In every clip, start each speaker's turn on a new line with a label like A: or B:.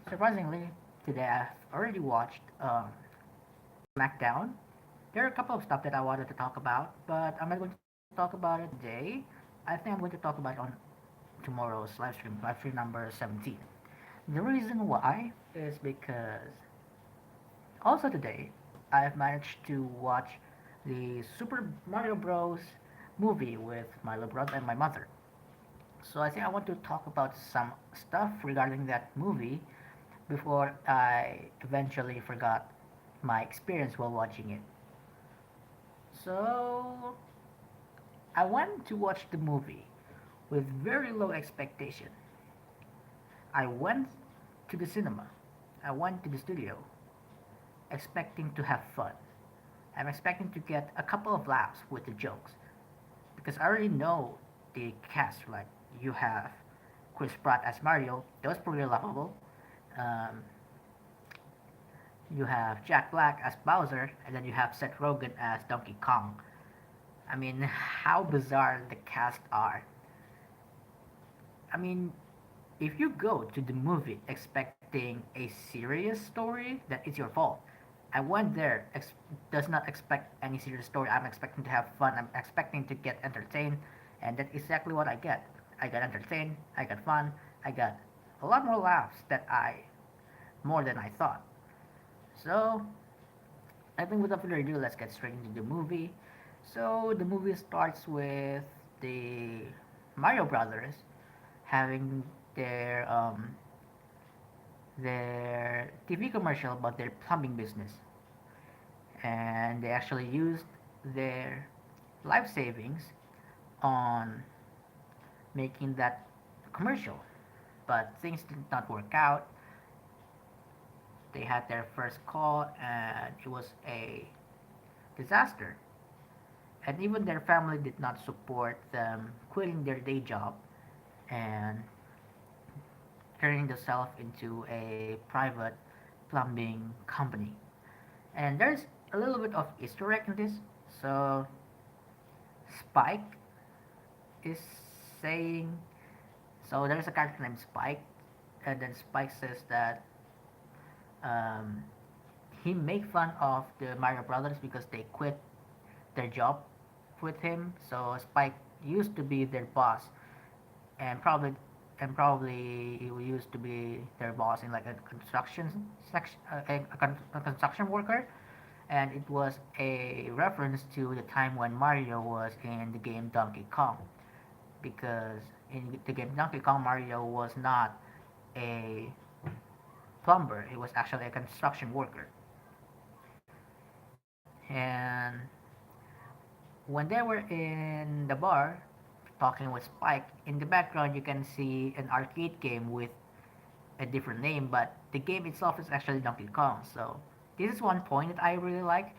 A: Surprisingly, today I've already watched SmackDown. There are a couple of stuff that I wanted to talk about, but I'm not going to talk about it today. I think I'm going to talk about it on tomorrow's live stream number 17. The reason why is because also today I've managed to watch the Super Mario Bros. Movie with my little brother and my mother. So I think I want to talk about some stuff regarding that movie before I eventually forgot my experience while watching it. So I went to watch the movie with very low expectation. I went to the cinema. I went to the studio expecting to have fun. I'm expecting to get a couple of laughs with the jokes because I already know the cast. Like you have Chris Pratt as Mario, that was pretty laughable. Um, you have Jack Black as Bowser, and then you have Seth Rogen as Donkey Kong. I mean, how bizarre the cast are. I mean, if you go to the movie expecting a serious story, that is your fault. I went there does not expect any serious story. I'm expecting to have fun. I'm expecting to get entertained, and that's exactly what I get. I got entertained. I got fun. I got a lot more laughs that I more than I thought. So I think without further ado, let's get straight into the movie. So the movie starts with the Mario Brothers having their um, their TV commercial about their plumbing business, and they actually used their life savings on making that commercial. But things did not work out. They had their first call, and it was a disaster. And even their family did not support them quitting their day job and turning themselves into a private plumbing company. And there's a little bit of Easter egg in this. So Spike is saying, so there's a character named Spike, and then Spike says that um, he make fun of the Mario Brothers because they quit their job with him. So Spike used to be their boss, and probably he used to be their boss in like a construction section, a construction worker, and it was a reference to the time when Mario was in the game Donkey Kong, because in the game Donkey Kong Mario was not a plumber; he was actually a construction worker. And when they were in the bar talking with Spike, in the background you can see an arcade game with a different name, but the game itself is actually Donkey Kong. So this is one point that I really like.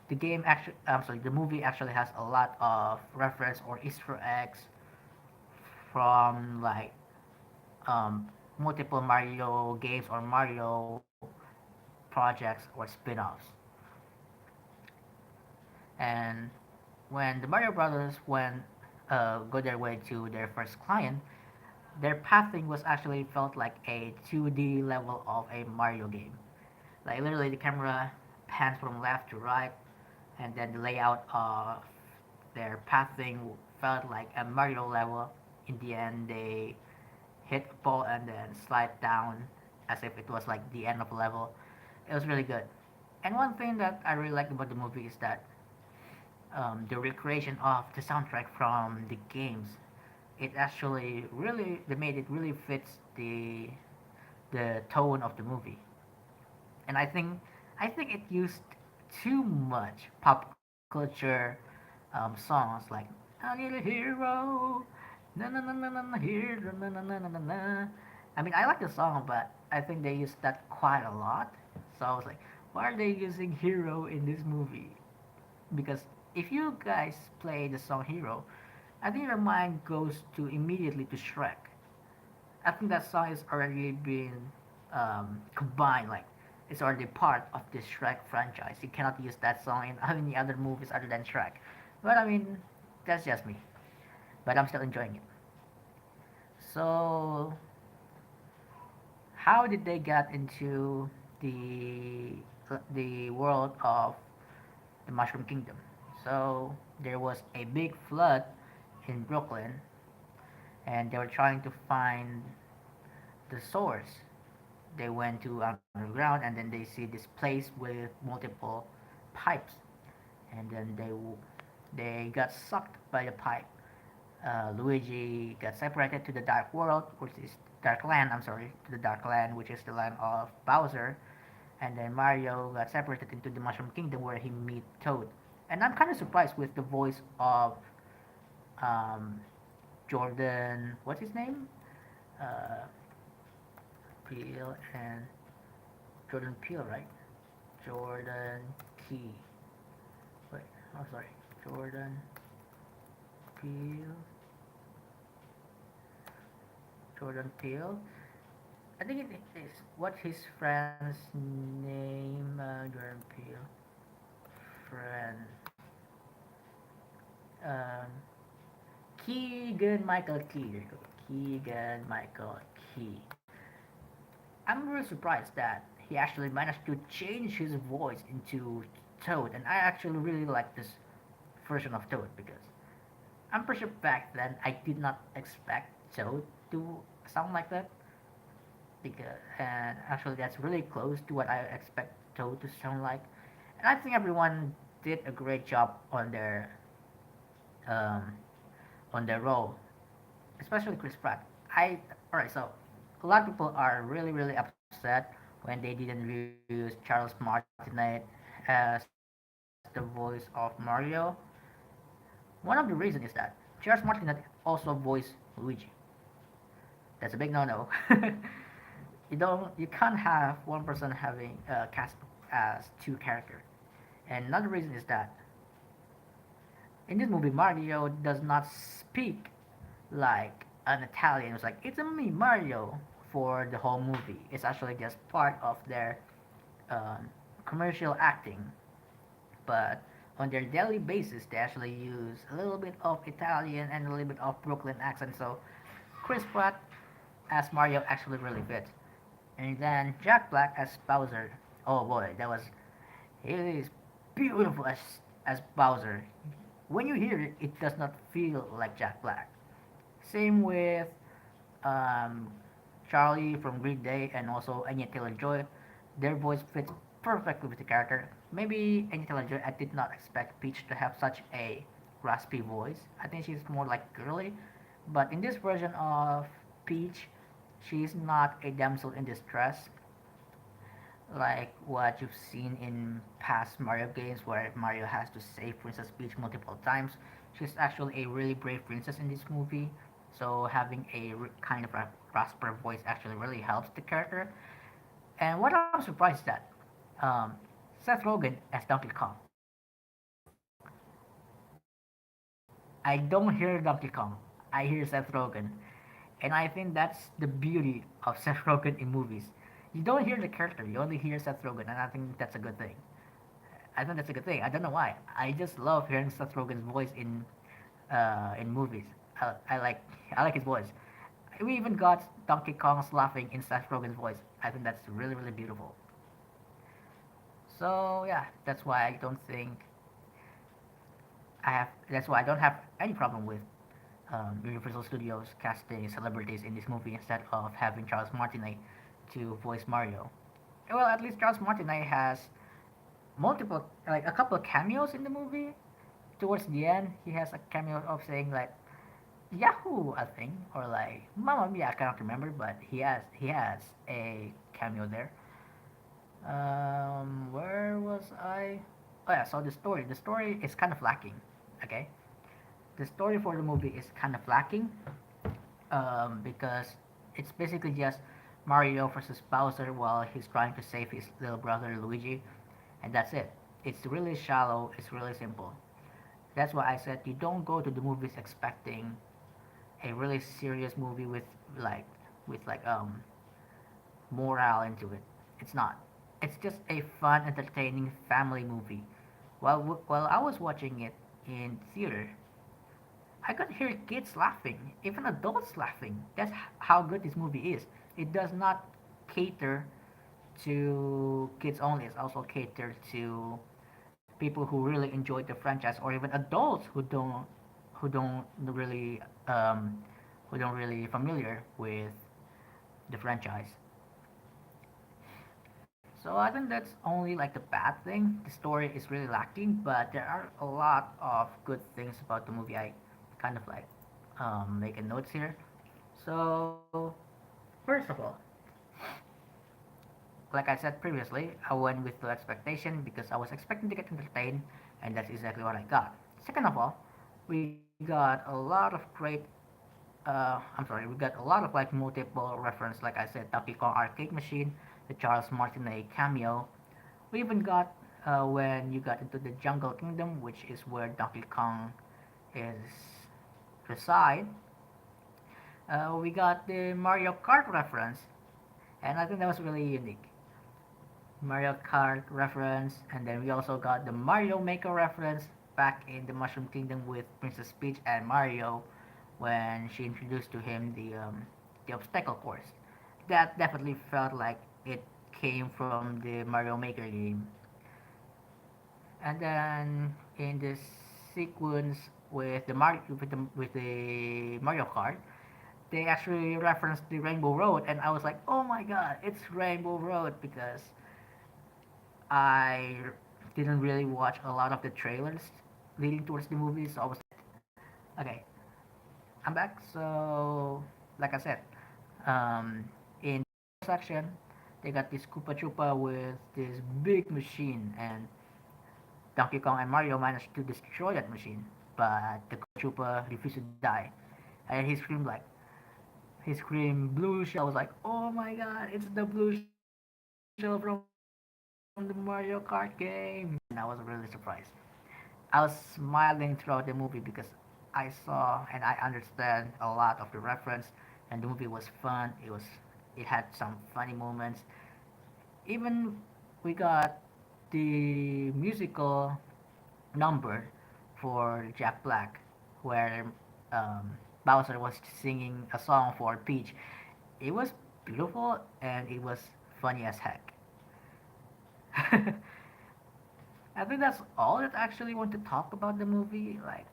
A: The game actually, I'm sorry, the movie actually has a lot of reference or Easter eggs from like um, multiple Mario games or Mario projects or spin-offs. And when the Mario Brothers went go their way to their first client, their pathing was actually felt like a 2D level of a Mario game. Like literally, the camera pans from left to right, and then the layout of their pathing felt like a Mario level. In the end, they hit a ball and then slide down as if it was like the end of a level. It was really good. And one thing that I really liked about the movie is that the recreation of the soundtrack from the games, it actually really they made it really fits the tone of the movie. And I think it used too much pop culture songs like "I need a hero," na na na na na na hero na na na na na na. I mean, I like the song, but I think they used that quite a lot. So I was like, why are they using hero in this movie? Because if you guys play the song Hero, I think your mind goes to immediately to Shrek. I think that song is already been combined, like it's already part of the Shrek franchise. You cannot use that song in any other movies other than Shrek. But I mean, that's just me. But I'm still enjoying it. So, how did they get into the world of the Mushroom Kingdom? So there was a big flood in Brooklyn, and they were trying to find the source. They went to underground, and then they see this place with multiple pipes, and then they got sucked by the pipe. Luigi got separated to the Dark World, which is Dark Land. I'm sorry, to the Dark Land, which is the land of Bowser, and then Mario got separated into the Mushroom Kingdom, where he meet Toad. And I'm kind of surprised with the voice of um, Jordan. What's his name? Uh, Peele and Jordan Peele, right? Jordan Key. Wait, oh sorry, Jordan Peele. Jordan Peele. I think it is. What's his friend's name? Jordan Peele. Friend. Um, Keegan Michael Key. There you go. Keegan Michael Key. I'm really surprised that he actually managed to change his voice into Toad, and I actually really like this version of Toad because I'm pretty sure back then I did not expect Toad to sound like that. Because and actually that's really close to what I expect Toad to sound like, and I think everyone did a great job um, on their role, especially Chris Pratt. I alright, so a lot of people are really upset when they didn't use Charles Martinet as the voice of Mario. One of the reasons is that Charles Martinet also voiced Luigi. That's a big no-no. You can't have one person having cast as two characters. And another reason is that in this movie Mario does not speak like an Italian. It's like it's a me Mario for the whole movie. It's actually just part of their um, commercial acting, but on their daily basis they actually use a little bit of Italian and a little bit of Brooklyn accent. So Chris Pratt as Mario actually really fits. And then Jack Black as Bowser. Oh boy, that was he is beautiful as Bowser. When you hear it, it does not feel like Jack Black. Same with um, Charlie from Green Day and also Anya Taylor-Joy. Their voice fits perfectly with the character. Maybe Anya Taylor-Joy, I did not expect Peach to have such a raspy voice. I think she's more like girly. But in this version of Peach, she's not a damsel in distress like what you've seen in past Mario games where Mario has to save Princess Peach multiple times. She's actually a really brave princess in this movie, so having a kind of a rasper voice actually really helps the character. And what I'm surprised at, um, Seth Rogen as Donkey Kong. I don't hear Donkey Kong, I hear Seth Rogen. And I think that's the beauty of Seth Rogen in movies. You don't hear the character, you only hear Seth Rogen, and I think that's a good thing. I think that's a good thing. I don't know why. I just love hearing Seth Rogen's voice in movies. I like I like his voice. We even got Donkey Kong's laughing in Seth Rogen's voice. I think that's really beautiful. So yeah, that's why I don't think I have. That's why I don't have any problem with Universal Studios casting celebrities in this movie instead of having Charles Martinet to voice Mario. Well, at least Charles Martinet has multiple, like a couple of cameos in the movie. Towards the end, he has a cameo of saying like Yahoo, I think, or like Mamma Mia. I cannot remember, but he has a cameo there. Where was I? Oh yeah, so the story. The story is kind of lacking. Okay, the story for the movie is kind of lacking. Because it's basically just Mario versus Bowser while he's trying to save his little brother Luigi, and that's it. It's really shallow. It's really simple. That's why I said you don't go to the movies expecting a really serious movie like with morale into it. It's not. It's just a fun, entertaining family movie. While I was watching it in theater, I could hear kids laughing, even adults laughing. That's how good this movie is. It does not. cater to kids only. It's also catered to people who really enjoy the franchise, or even adults who don't really who don't really familiar with the franchise. So I think that's only like the bad thing. The story is really lacking, but there are a lot of good things about the movie. I kind of like making notes here. So first of all, like I said previously, I went with low expectation because I was expecting to get entertained, and that's exactly what I got. Second of all, we got a lot of great. I'm sorry, we got a lot of like multiple reference, like I said, Donkey Kong arcade machine, the Charles Martinet cameo. We even got when you got into the Jungle Kingdom, which is where Donkey Kong is reside. We got the Mario Kart reference, and I think that was really unique. Mario Kart reference, and then we also got the Mario Maker reference back in the Mushroom Kingdom with Princess Peach and Mario when she introduced to him the obstacle course. That definitely felt like it came from the Mario Maker game. And then in this sequence with the Mario Kart, they actually referenced the Rainbow Road, and I was like, oh my god, it's Rainbow Road because I didn't really watch a lot of the trailers leading towards the movie, so I was okay. I'm back. So, like I said, in the section, they got this Koopa Troopa with this big machine, and Donkey Kong and Mario managed to destroy that machine, but the Koopa Troopa refused to die, and he screamed blue shell. I was like, oh my god, it's the blue shell from the Mario Kart game, and I was really surprised. I was smiling throughout the movie because I saw and I understand a lot of the reference, and the movie was fun. It had some funny moments. Even we got the musical number for Jack Black, where um, Bowser was singing a song for Peach. It was beautiful and it was funny as heck. I think that's all that I actually want to talk about the movie. Like,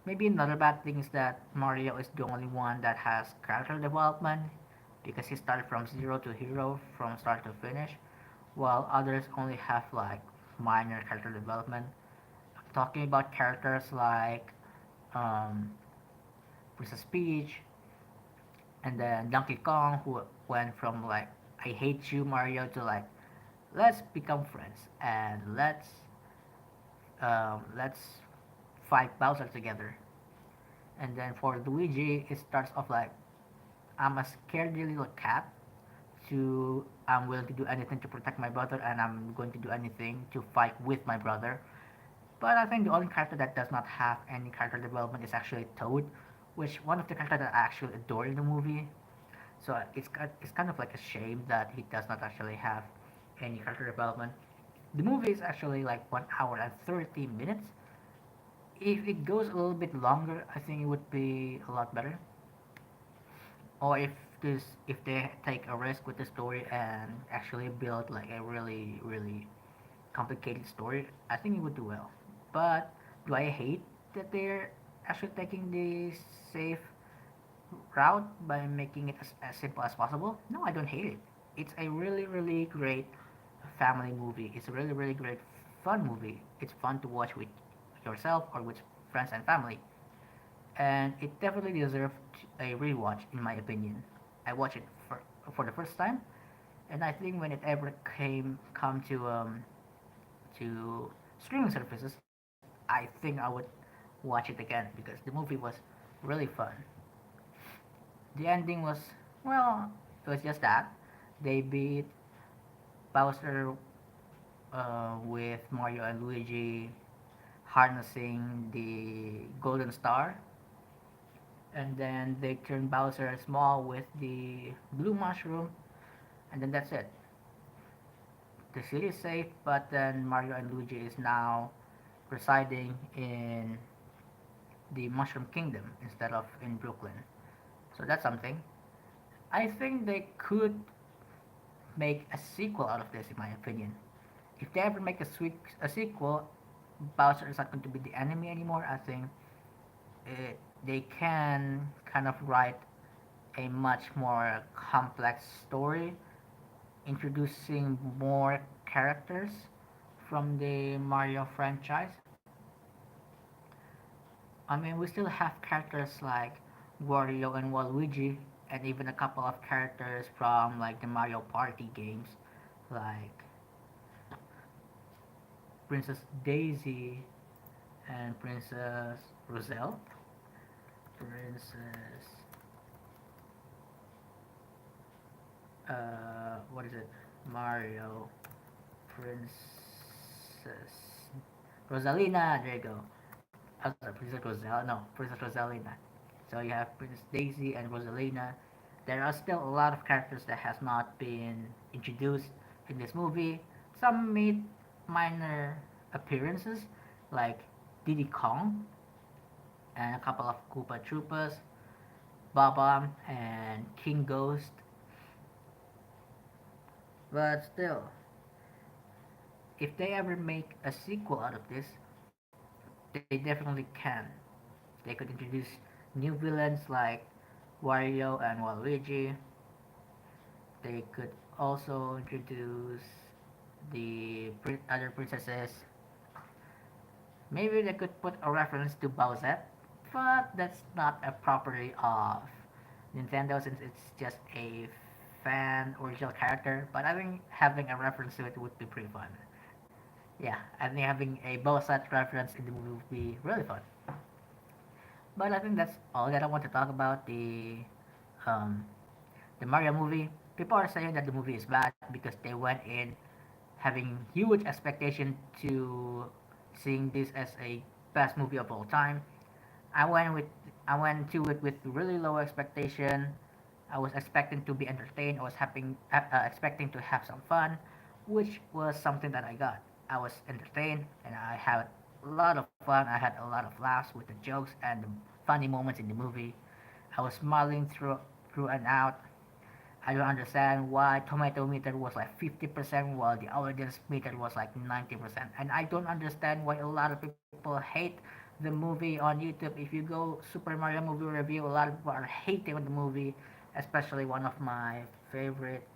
A: maybe another bad thing is that Mario is the only one that has character development because he started from zero to hero from start to finish, while others only have like minor character development. Talking about characters like um, Princess Peach and then Donkey Kong, who went from like I hate you Mario to like let's become friends and let's fight Bowser together. And then for Luigi, it starts off like I'm a scaredy little cat. To I'm willing to do anything to protect my brother, and I'm going to do anything to fight with my brother. But I think the only character that does not have any character development is actually Toad, which one of the characters that I actually adore in the movie. So it's kind of like a shame that he does not actually have any character development. The movie is actually like 1 hour and 30 minutes. If it goes a little bit longer, I think it would be a lot better. Or if they take a risk with the story and actually build like a really complicated story, I think it would do well. But do I hate that they're actually taking the safe route by making it as simple as possible? No, I don't hate it. It's a really great family movie. It's a really great fun movie. It's fun to watch with yourself or with friends and family, and it definitely deserved a rewatch in my opinion. I watched it for the first time, and I think when it ever come to streaming services, I think I would watch it again because the movie was really fun. The ending was, well, it was just that they beat Bowser with Mario and Luigi harnessing the golden star, and then they turn Bowser small with the blue mushroom, and then that's it. The city is safe, but then Mario and Luigi is now residing in the Mushroom Kingdom instead of in Brooklyn. So that's something. I think they could make a sequel out of this, in my opinion. If they ever make a sequel, Bowser is not going to be the enemy anymore. I think they can kind of write a much more complex story, introducing more characters from the Mario franchise. I mean, we still have characters like Wario and Waluigi, and even a couple of characters from like the Mario Party games, like Princess Daisy and Princess Roselle. Princess, what is it? Mario, Princess Rosalina. There you go. Oh, sorry, Princess Roselle. No, Princess Rosalina. So you have Princess Daisy and Rosalina. There are still a lot of characters that has not been introduced in this movie. Some made minor appearances, like Diddy Kong and a couple of Koopa Troopas, Bob and King Ghost. But still, if they ever make a sequel out of this, they definitely can. They could introduce new villains like Wario and Waluigi. They could also introduce the other princesses. Maybe they could put a reference to Bowsette, but that's not a property of Nintendo since it's just a fan original character. But I think having a reference to it would be pretty fun. Yeah, I think having a Bowsette reference in the movie would be really fun. But I think that's all that I want to talk about um, the Mario movie. People are saying that the movie is bad because they went in having huge expectation to seeing this as a best movie of all time. I went with I went to it with really low expectation. I was expecting to be entertained. I was expecting to have some fun, which was something that I got. I was entertained and I had a lot of fun. I had a lot of laughs with the jokes and the funny moments in the movie. I was smiling through and out. I don't understand why tomato meter was like 50% while the audience meter was like 90%. And I don't understand why a lot of people hate the movie on YouTube. If you go Super Mario movie review, a lot of people are hating on the movie, especially one of my favorite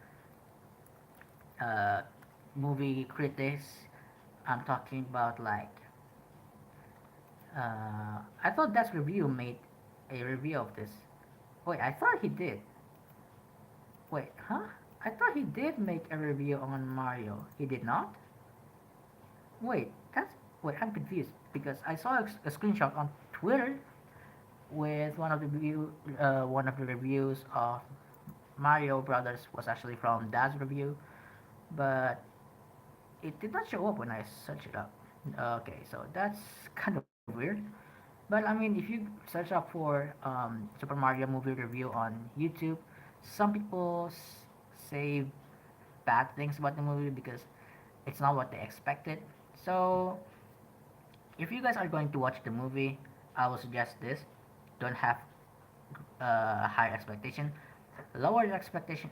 A: uh, movie critics. I'm talking about like I thought that's review made a review of this. Wait, I thought he did. Wait, huh? I thought he did make a review on Mario. He did not? Wait, that's. Wait, I'm confused because I saw a screenshot on Twitter with one of the reviews of Mario Brothers was actually from Dad's review, but it did not show up when I searched it up. Okay, so that's kind of weird. But I mean, if you search up for Super Mario movie review on YouTube, some people say bad things about the movie because it's not what they expected. So if you guys are going to watch the movie, I will suggest this: don't have high expectation. Lower your expectation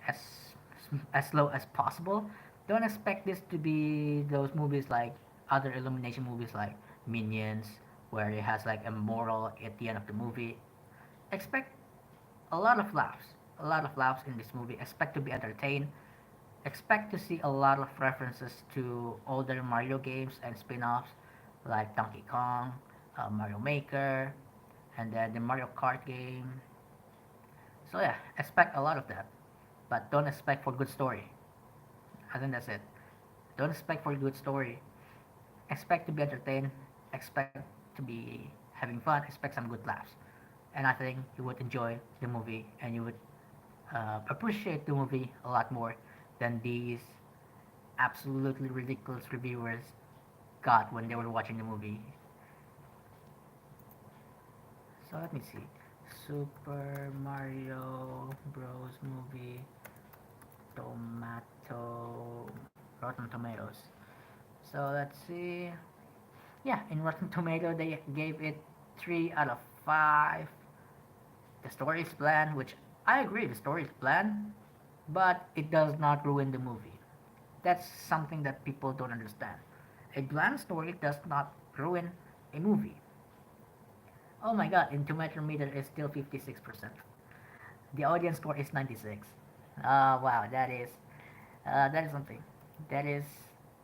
A: as low as possible. Don't expect this to be those movies like other Illumination movies like Minions, where it has like a moral at the end of the movie. Expect a lot of laughs, a lot of laughs in this movie. Expect to be entertained. Expect to see a lot of references to older Mario games and spin-offs like Donkey Kong, Mario Maker, and then the Mario Kart game. So yeah, expect a lot of that, but don't expect for good story. I think that's it. Don't expect for a good story. Expect to be entertained. Expect to be having fun. Expect some good laughs, and I think you would enjoy the movie and you would appreciate the movie a lot more than these absolutely ridiculous reviewers got when they were watching the movie. So let me see. Super Mario Bros. Movie Tomato Rotten Tomatoes. So let's see. Yeah, in Rotten Tomato they gave it 3 out of 5. The story is bland, which I agree. The story is bland. but it does not ruin the movie. That's something that people don't understand. A bland story does not ruin a movie. Oh my god, in tomato meter is still 56%. The audience score is 96. Wow, that is something. That is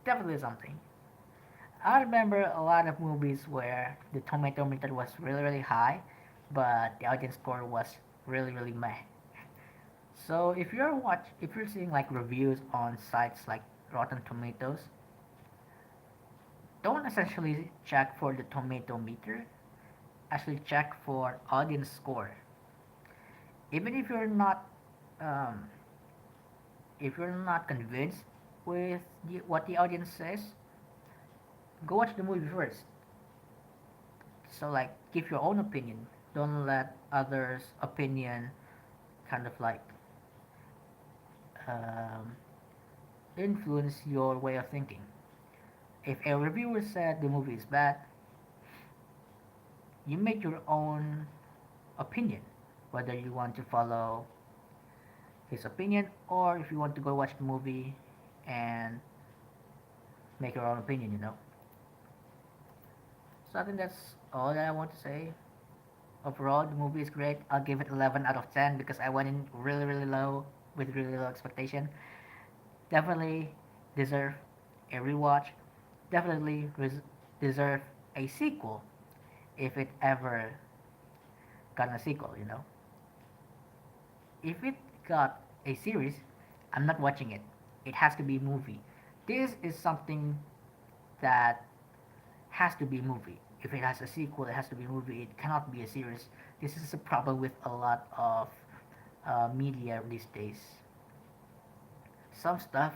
A: definitely something. I remember a lot of movies where the tomato meter was really really high, but the audience score was really really meh. So if you're seeing like reviews on sites like Rotten Tomatoes, don't essentially check for the tomato meter. Actually check for audience score. Even um, if you're not convinced with what the audience says, go watch the movie first. So like give your own opinion. Don't let others' opinion kind of like um, influence your way of thinking. If a reviewer said the movie is bad, you make your own opinion, whether you want to follow his opinion or if you want to go watch the movie and make your own opinion, you know. So I think that's all that I want to say. Overall, the movie is great. I'll give it 11 out of 10 because I went in really, really low with really low expectation. Definitely deserve a rewatch. Definitely deserve a sequel if it ever got a sequel, you know. If it got a series, I'm not watching it. It has to be a movie. This is something that has to be a movie. If it has a sequel, it has to be a movie. It cannot be a series. This is a problem with a lot of media these days. Some stuff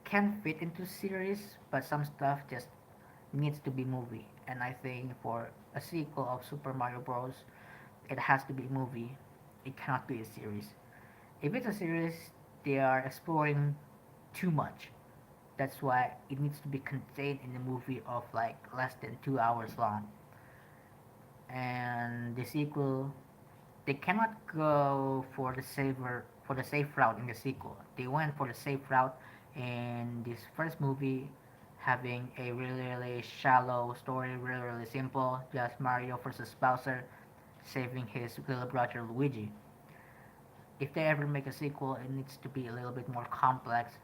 A: can fit into series, but some stuff just needs to be movie. And I think for a sequel of Super Mario Bros, it has to be a movie. It cannot be a series. If it's a series, they are exploring too much. That's why it needs to be contained in a movie of like less than 2 hours long. And the sequel, they cannot go for the safe route in the sequel. They went for the safe route in this first movie, having a really really shallow story, really really simple, just Mario versus Bowser saving his little brother Luigi. If they ever make a sequel, it needs to be a little bit more complex,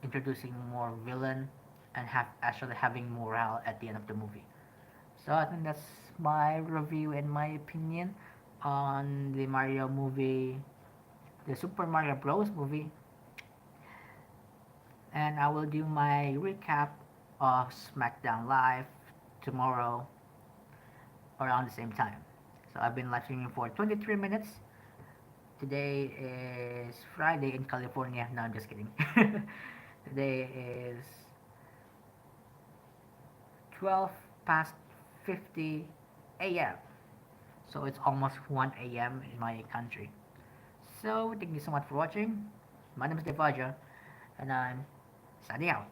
A: introducing more villain and have actually having morale at the end of the movie. So I think that's my review and my opinion on the Mario movie, the Super Mario Bros. Movie, and I will do my recap of SmackDown Live tomorrow around the same time. So I've been live streaming for 23 minutes. Today is Friday in California. No, I'm just kidding. Today is 12 past 50 a.m. So it's almost 1 a.m. in my country. So thank you so much for watching. My name is Devaja, and I'm signing out.